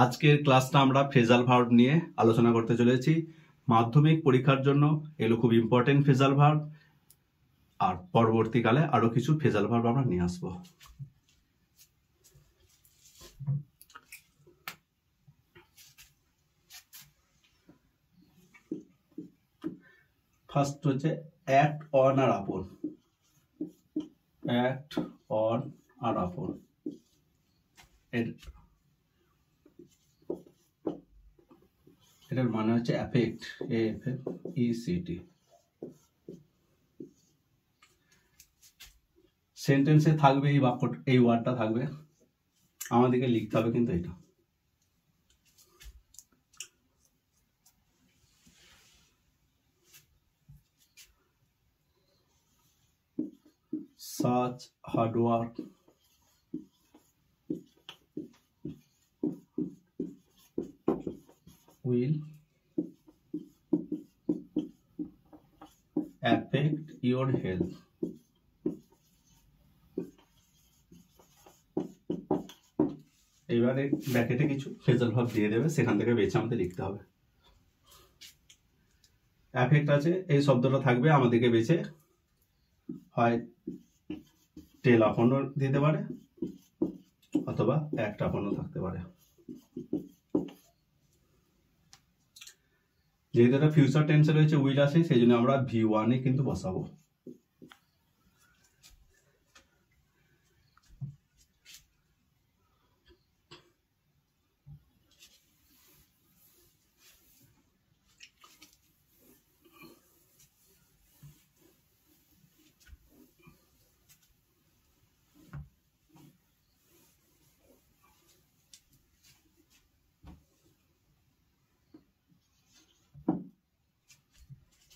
আজকের ক্লাসটা আমরা ফ্রেজাল ভার্ব নিয়ে আলোচনা করতে চলেছি। মাধ্যমিক পরীক্ষার জন্য এগুলো খুব ইম্পর্টেন্ট ফ্রেজাল ভার্ব, আর পরবর্তীকালে আরো কিছু ফ্রেজাল ভার্ব আমরা নিয়ে আসবো। ফার্স্ট হচ্ছে অ্যাক্ট অন আর আপন। অ্যাক্ট অন আর আপন এটার মানে হচ্ছে অ্যাফেক্ট, AFFECT। সেন্টেন্সে থাকবে এই বাক্য, এই ওয়ার্ডটা থাকবে, আমাদেরকে লিখতে হবে কিন্তু এটা। such hard work will affect your health. এবারে ব্র্যাকেটে কিছু ফ্রেজাল ভার্ব দিয়ে দেবে, সেখান থেকে বেছে আমাদের লিখতে হবে। অ্যাফেক্ট আছে, এই শব্দটা থাকবে, আমাদেরকে বেছে হয় টেল আপন দিতে পারে অথবা অ্যাক্ট আপন থাকতে পারে। যেহেতু এটা ফিউচার টেন্সে রয়েছে, উইল আছে, সেই জন্য আমরা V1 কিন্তু বসাবো।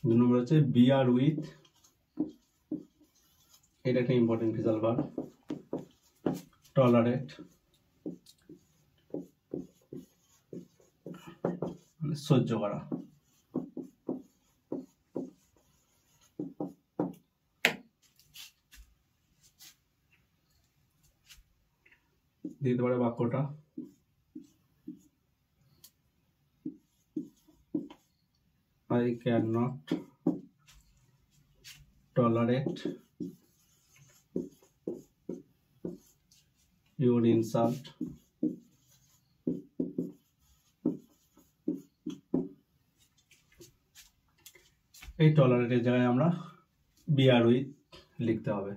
দুই নম্বর হচ্ছে বি আর উইথ, এটা একটা ইম্পর্টেন্ট ফ্রেজাল ভার্ব। টলারেট মানে সহ্য করা। দিতে পারে বাক্যটা I cannot tolerate your insult. এই টলারেটের জায়গায় আমরা বি আর উইথ লিখতে হবে।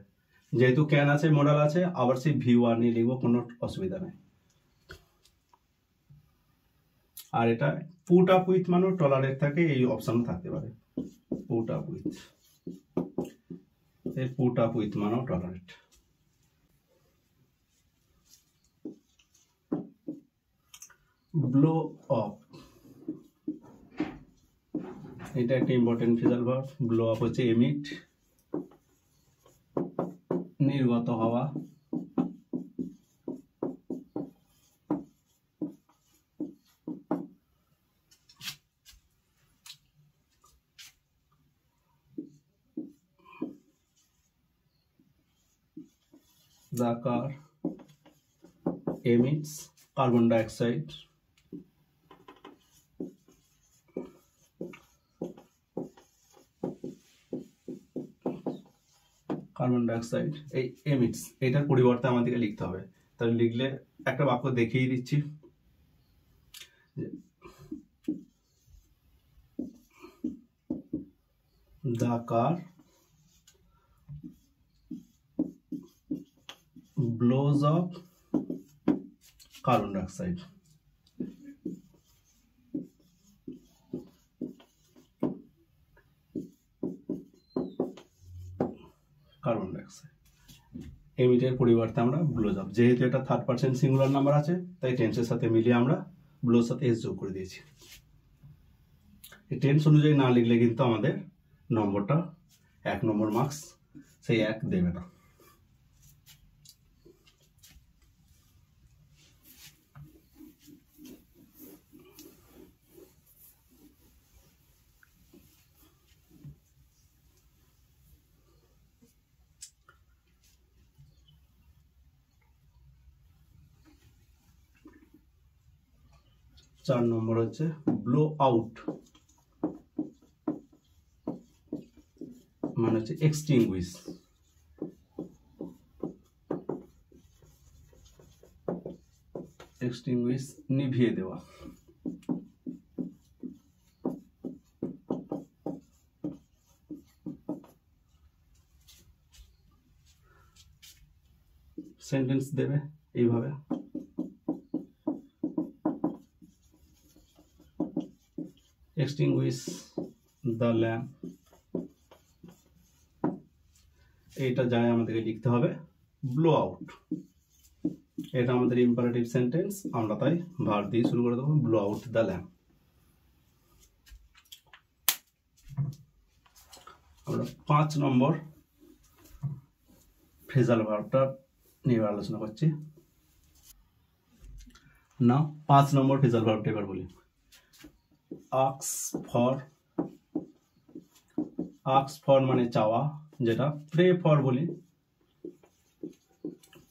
যেহেতু ক্যান আছে, মডাল আছে, আবার সেই V1 লিখবো, কোনো অসুবিধা নেই। আর এটা পুট আপ উইথ মানে টলারেট থাকে, এই অপশন থাকতে পারে। পুট আপ উইথ, এই পুট আপ উইথ মানে টলারেট। ব্লো আপ, এটা একটা important phrasal verb. Blow up হচ্ছে এমিট, নির্গত হওয়া। The car emits carbon dioxide. Carbon dioxide, এই এমিটস, এটার পরিবর্তে আমাদেরকে লিখতে হবে। তাহলে লিখলে একটা বাক্য দেখিয়ে দিচ্ছি। The car blows up carbon dioxide. Carbon dioxide এমিটের পরিবর্তে আমরা ব্লোজ আপ, যেহেতু এটা থার্ড পারসন সিঙ্গুলার নাম্বার আছে, তাই টেন্সের সাথে মিলিয়ে আমরা ব্লোজ সাথে এস যোগ করে দিয়েছি। এই টেন্স অনুযায়ী না লিখলে কিন্তু আমাদের নম্বরটা 1 নম্বর মার্কস সেই 1 দেবে না। 4 নম্বর হচ্ছে ব্লো আউট, মানে হচ্ছে এক্সটিংগুইশ। এক্সটিংগুইশ নিভিয়ে দেওয়া। সেন্টেন্স দেবে এইভাবে, এক্সটিংগুইশ দ্য ল্যাম্প। এইটা যায় আমাদেরকে লিখতে হবে ব্লো আউট। এটা আমাদের ইম্পারেটিভ সেন্টেন্স, আমরা তাই ভার্ব দিয়ে শুরু করে দেবো, ব্লো আউট দ্য ল্যাম্প। আমরা 5 নম্বর ফ্রেজাল ভার্বটা নিয়ে আলোচনা করছি না। 5 নম্বর ফ্রেজাল ভার্বটা এবার বলি। আক্স ফর, আক্স ফর মানে চাওয়া, যেটা প্রে ফর বলি,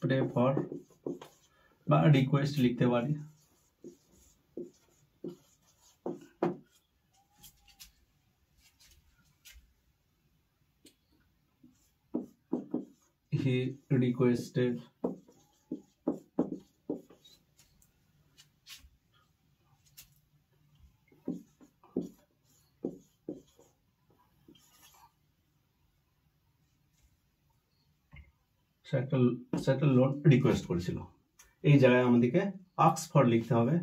প্রে ফর বা রিকোয়েস্ট লিখতে পারি। He requested সে একটা লোন রিকোয়েস্ট করেছিল। এই জায়গায় আমাদেরকে আক্স ফর লিখতে হবে,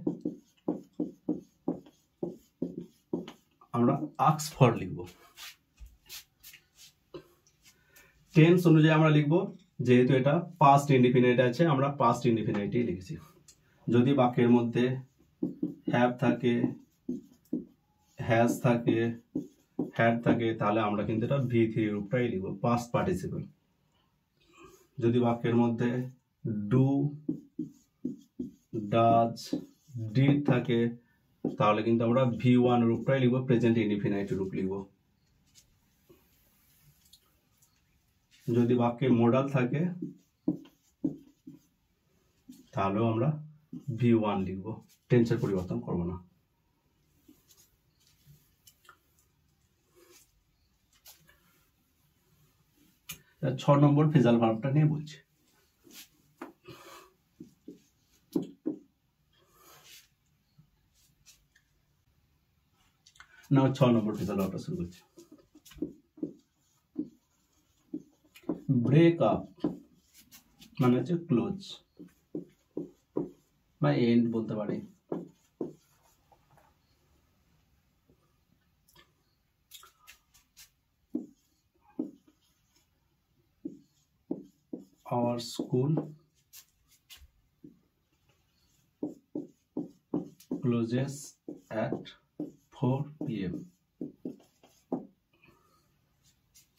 আমরা আক্স ফর লিখব। টেন্স অনুযায়ী আমরা লিখব, যেহেতু এটা পাস্ট ইনডিফিনাইট আছে আমরা পাস্ট ইনডিফিনাইটই লিখেছি। যদি বাক্যের মধ্যে হ্যাভ থাকে, হ্যাজ থাকে, হ্যাড থাকে, তাহলে আমরা কিন্তু এটা V3 রূপটাই লিখব, পাস্ট পার্টিসিপল। যদি বাক্যের মধ্যে ডু, ডাজ, ডিড থাকে, তাহলে কিন্তু আমরা V1 রূপটাই লিখব, প্রেজেন্ট ইনডিফিনাইট রূপ লিখব। যদি বাক্যে মোডাল থাকে তাহলেও আমরা V1 লিখব, টেন্সের পরিবর্তন করব না। ছ নম্বর ফ্রেজাল ভার্বটা নিয়ে বলছি। না, 6 নম্বর ফ্রেজাল ভার্বটা শুরু করছি। ব্রেক আপ মানে হচ্ছে ক্লোজ বা এন্ড বলতে পারি। Our school closes at 4 PM.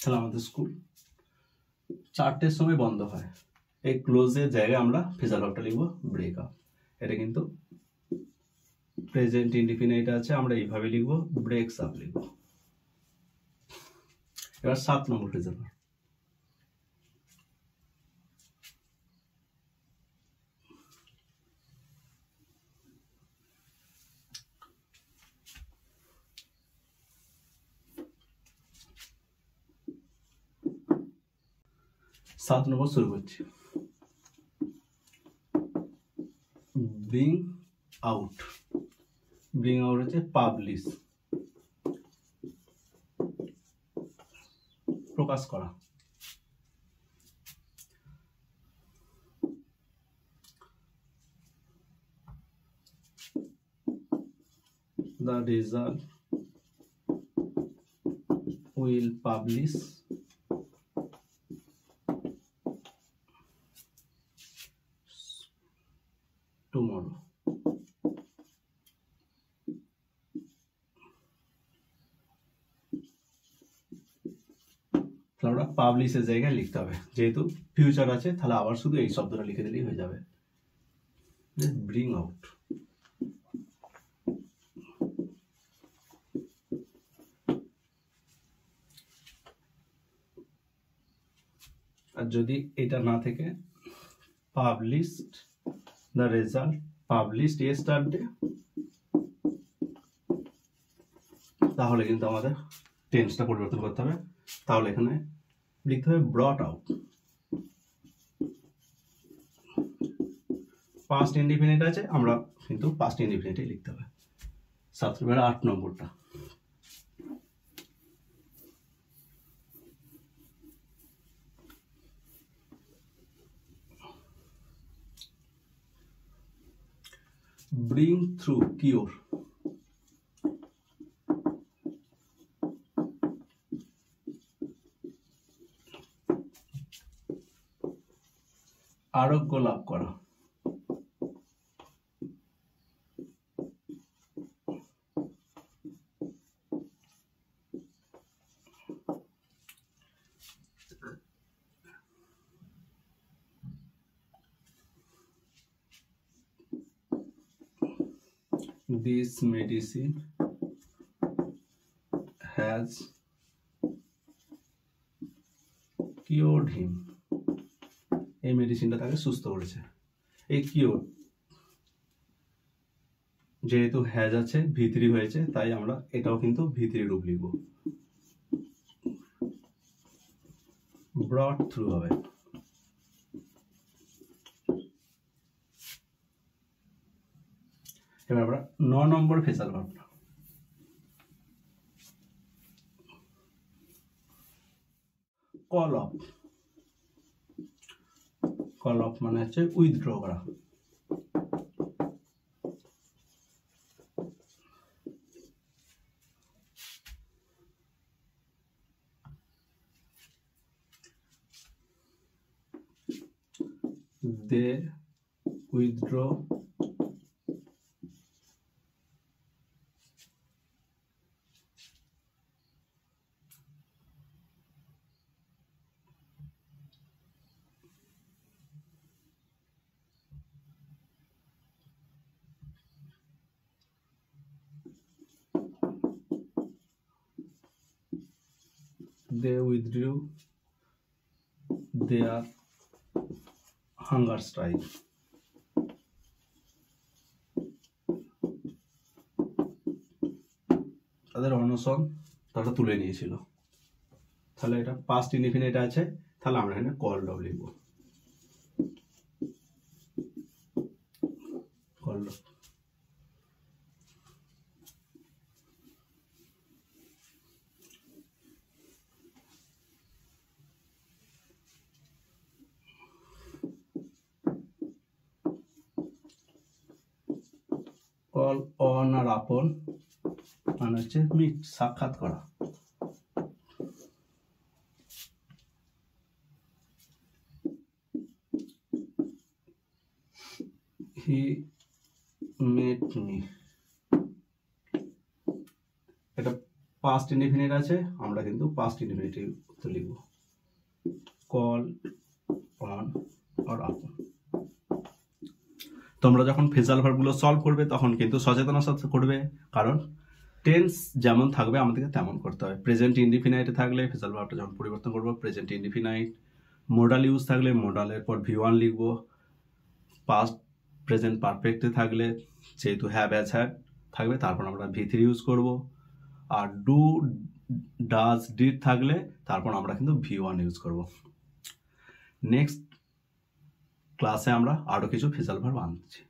তাহলে আমাদের স্কুল 4টের সময় বন্ধ হয়। এই ক্লোজের জায়গায় আমরা ফ্রেজাল ভার্বটা লিখব ব্রেক আপ। এটা কিন্তু প্রেজেন্ট ইনডিফিনাইট আছে, আমরা এইভাবে লিখব, ব্রেকস আপ লিখব। এবার 7 নম্বর ফ্রেজাল ভার্ব। শুরু করছি। ব্রিং আউট, ব্রিং আউট হচ্ছে পাবলিশ, প্রকাশ করা। The result will publish tomorrow. আমরা পাবলিশের জায়গায় লিখতে হবে, যেহেতু ফিউচার আছে তাহলে আবার শুধু এই শব্দটা লিখে দিলেই হয়ে যাবে, ব্রিং আউট। আর যদি এটা না থেকে published the result, published yesterday তাহলে কিন্তু আমাদের টেন্সটা পরিবর্তন করতে হবে। তাহলে এখানে লিখতে হবে ব্রট আউট। পাস্ট ইনডিফিনিট আছে, আমরা কিন্তু পাস্ট ইনডিফিনিটই লিখতে হবে। 8 নম্বরটা, bring through, cure। আরোগ্য লাভ করা। This medicine has cured him। এই মেডিসিনটা তাকে সুস্থ করেছে। এই কিওর যেহেতু হ্যাজ আছে, ভিতরি হয়েছে, তাই আমরা এটাও কিন্তু ভিতরি রূপ লিখব, ব্রট থ্রু হবে। এবার আমরা 9 নম্বর ফেসাল ভার্বটা, কল অফ। কল অফ মানে হচ্ছে উইথড্র করা। They withdraw their hunger strike। তাদের অনশন তারা তুলে নিয়েছিল। তাহলে এটা পাস্ট ইনডিফিনিট আছে, তাহলে আমরা এখানে কলড অফ লিখব, কলড অফ। কল অন আর আপন মানে হচ্ছে মিট, সাক্ষাৎ করা। হি মেট মি, এটা পাস্ট ইনডিফিনিট আছে, আমরা কিন্তু পাস্ট ইনডিফিনিটিভ লিখব, কল অন আর আপন। তোমরা যখন ফেজাল ভার্বগুলো সলভ করবে তখন কিন্তু সচেতনার সাথে করবে, কারণ টেন্স যেমন থাকবে আমাদেরকে তেমন করতে হবে। প্রেজেন্ট ইনডিফিনাইটে থাকলে ফেজাল ভার্বটা যখন পরিবর্তন করবো প্রেজেন্ট ইনডিফিনাইট, মোডাল ইউজ থাকলে মোডালের পর V1 লিখবো, পাস্ট প্রেজেন্ট পারফেক্টে থাকলে যেহেতু হ্যাভ অ্যাজ হ্যাড থাকবে তারপর আমরা V3 ইউজ করব, আর ডু ডাজ ডিড থাকলে তারপর আমরা কিন্তু V1 ইউজ করব। নেক্সট ক্লাসে আমরা আরও কিছু ফেজাল ভার্ব আনছি।